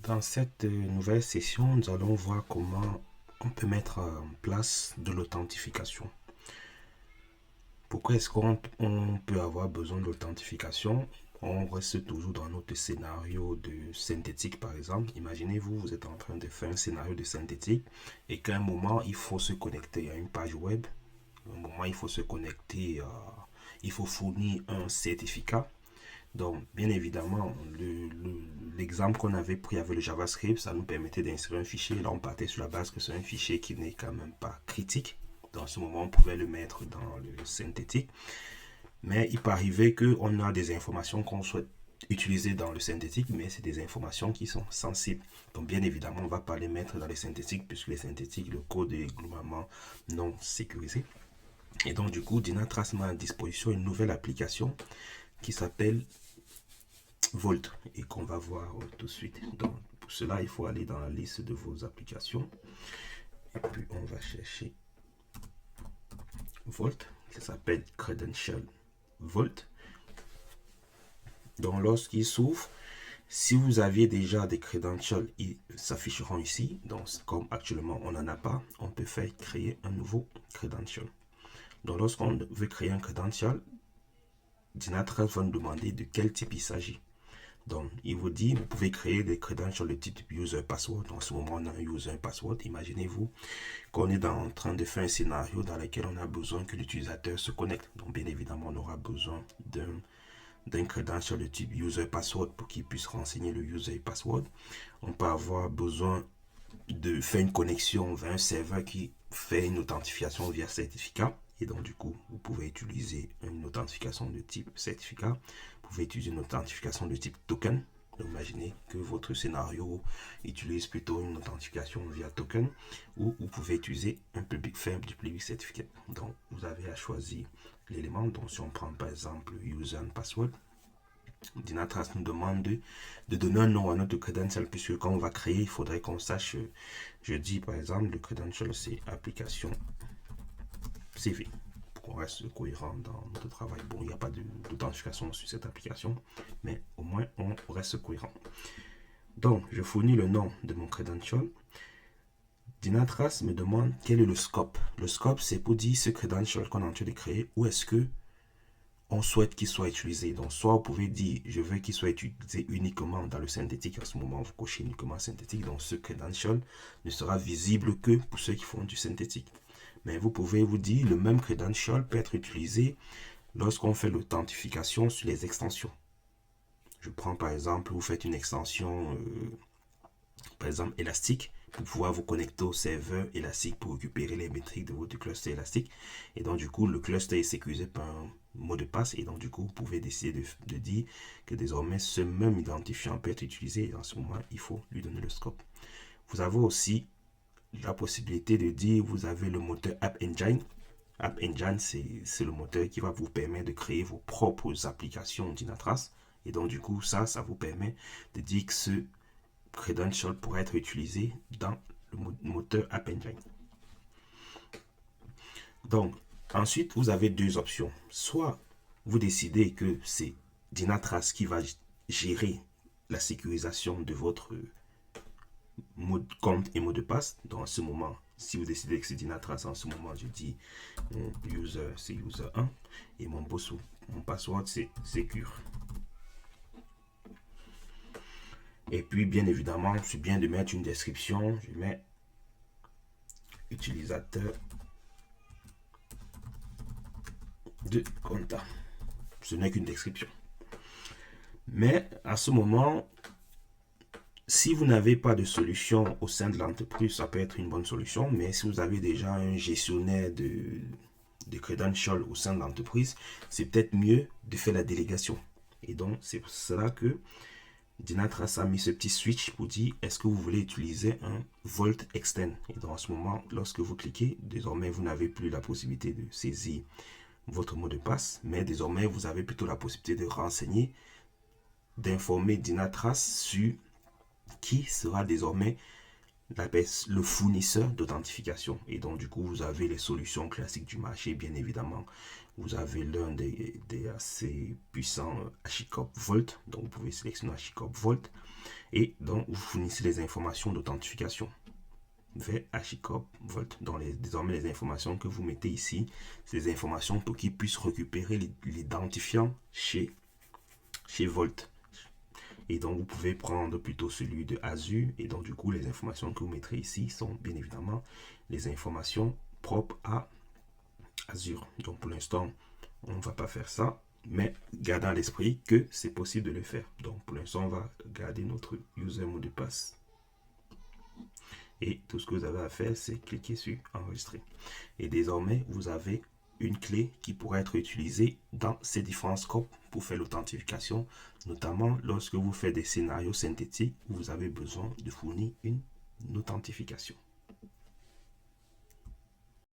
Dans cette nouvelle session, nous allons voir comment on peut mettre en place de l'authentification. Pourquoi est-ce qu'on peut avoir besoin de l'authentification? On reste toujours dans notre scénario de synthétique, par exemple. Imaginez-vous, vous êtes en train de faire un scénario de synthétique et qu'à un moment, il faut se connecter à une page web. À un moment, il faut se connecter, il faut fournir un certificat. Donc, bien évidemment, l'exemple qu'on avait pris avec le JavaScript, ça nous permettait d'insérer un fichier. Là, on partait sur la base que c'est un fichier qui n'est quand même pas critique. Dans ce moment, on pouvait le mettre dans le synthétique. Mais il peut arriver qu'on a des informations qu'on souhaite utiliser dans le synthétique, mais c'est des informations qui sont sensibles. Donc, bien évidemment, on ne va pas les mettre dans les synthétiques, puisque les synthétiques, le code est globalement non sécurisé. Et donc, du coup, Dynatrace met à disposition une nouvelle application qui s'appelle Volt et qu'on va voir tout de suite. Donc, pour cela, il faut aller dans la liste de vos applications et puis on va chercher Volt, qui s'appelle Credential Volt. Donc, lorsqu'il s'ouvre, si vous aviez déjà des credentials, ils s'afficheront ici. Donc, comme actuellement on n'en a pas, on peut faire créer un nouveau credential. Donc, lorsqu'on veut créer un credential, Dynatrace va nous demander de quel type il s'agit. Donc, il vous dit, vous pouvez créer des credentials de type user password. En ce moment, on a un user password. Imaginez-vous qu'on est en train de faire un scénario dans lequel on a besoin que l'utilisateur se connecte. Donc, bien évidemment, on aura besoin d'un credential de type user password pour qu'il puisse renseigner le user password. On peut avoir besoin de faire une connexion vers un serveur qui fait une authentification via certificat. Et donc, du coup, vous pouvez utiliser une authentification de type certificat. Vous pouvez utiliser une authentification de type token. Donc, imaginez que votre scénario utilise plutôt une authentification via token. Ou vous pouvez utiliser un public faible du public certificate. Donc, vous avez à choisir l'élément. Donc, si on prend par exemple user and password, Dynatrace nous demande de donner un nom à notre credential, puisque quand on va créer, il faudrait qu'on sache. Je dis par exemple, le credential c'est application CV, pour qu'on reste cohérent dans notre travail. Bon, il n'y a pas d'authentification sur cette application, mais au moins on reste cohérent. Donc, je fournis le nom de mon credential. Dynatrace me demande quel est le scope. Le scope, c'est pour dire ce credential qu'on est en train de créer, où est-ce que on souhaite qu'il soit utilisé. Donc, soit vous pouvez dire, je veux qu'il soit utilisé uniquement dans le synthétique. À ce moment, vous cochez uniquement synthétique. Donc, ce credential ne sera visible que pour ceux qui font du synthétique. Mais vous pouvez vous dire, le même credential peut être utilisé lorsqu'on fait l'authentification sur les extensions. Je prends par exemple, vous faites une extension, par exemple, élastique, pour pouvoir vous connecter au serveur élastique pour récupérer les métriques de votre cluster élastique. Et donc, du coup, le cluster est sécurisé par un mot de passe. Et donc, du coup, vous pouvez décider de dire que désormais, ce même identifiant peut être utilisé. Et en ce moment, il faut lui donner le scope. Vous avez aussi la possibilité de dire, vous avez le moteur App Engine. App Engine, c'est le moteur qui va vous permettre de créer vos propres applications Dynatrace. Et donc, du coup, ça vous permet de dire que ce credential pourrait être utilisé dans le moteur App Engine. Donc, ensuite, vous avez deux options. Soit vous décidez que c'est Dynatrace qui va gérer la sécurisation de votre compte et mot de passe. Dans ce moment, si vous décidez que c'est Dynatrace, en ce moment, je dis mon user, c'est user 1 et mon password, c'est secure. Et puis, bien évidemment, c'est bien de mettre une description. Je mets utilisateur de compte. Ce n'est qu'une description. Mais à ce moment, si vous n'avez pas de solution au sein de l'entreprise, ça peut être une bonne solution. Mais si vous avez déjà un gestionnaire de credentials au sein de l'entreprise, c'est peut-être mieux de faire la délégation. Et donc, c'est pour cela que Dynatrace a mis ce petit switch pour dire est-ce que vous voulez utiliser un Volt Extend. Et dans ce moment, lorsque vous cliquez, désormais, vous n'avez plus la possibilité de saisir votre mot de passe, mais désormais, vous avez plutôt la possibilité de renseigner, d'informer Dynatrace sur qui sera désormais le fournisseur d'authentification. Et donc, du coup, vous avez les solutions classiques du marché, bien évidemment. Vous avez l'un des assez puissants HashiCorp Vault. Donc, vous pouvez sélectionner HashiCorp Vault. Et donc, vous fournissez les informations d'authentification vers HashiCorp Vault. Donc, désormais, les informations que vous mettez ici, c'est des informations pour qu'ils puissent récupérer l'identifiant chez Vault. Et donc, vous pouvez prendre plutôt celui de Azure. Et donc, du coup, les informations que vous mettrez ici sont bien évidemment les informations propres à Azure. Donc, pour l'instant, on ne va pas faire ça. Mais gardez à l'esprit que c'est possible de le faire. Donc, pour l'instant, on va garder notre user mot de passe. Et tout ce que vous avez à faire, c'est cliquer sur enregistrer. Et désormais, vous avez une clé qui pourrait être utilisée dans ces différents scopes pour faire l'authentification, notamment lorsque vous faites des scénarios synthétiques où vous avez besoin de fournir une authentification.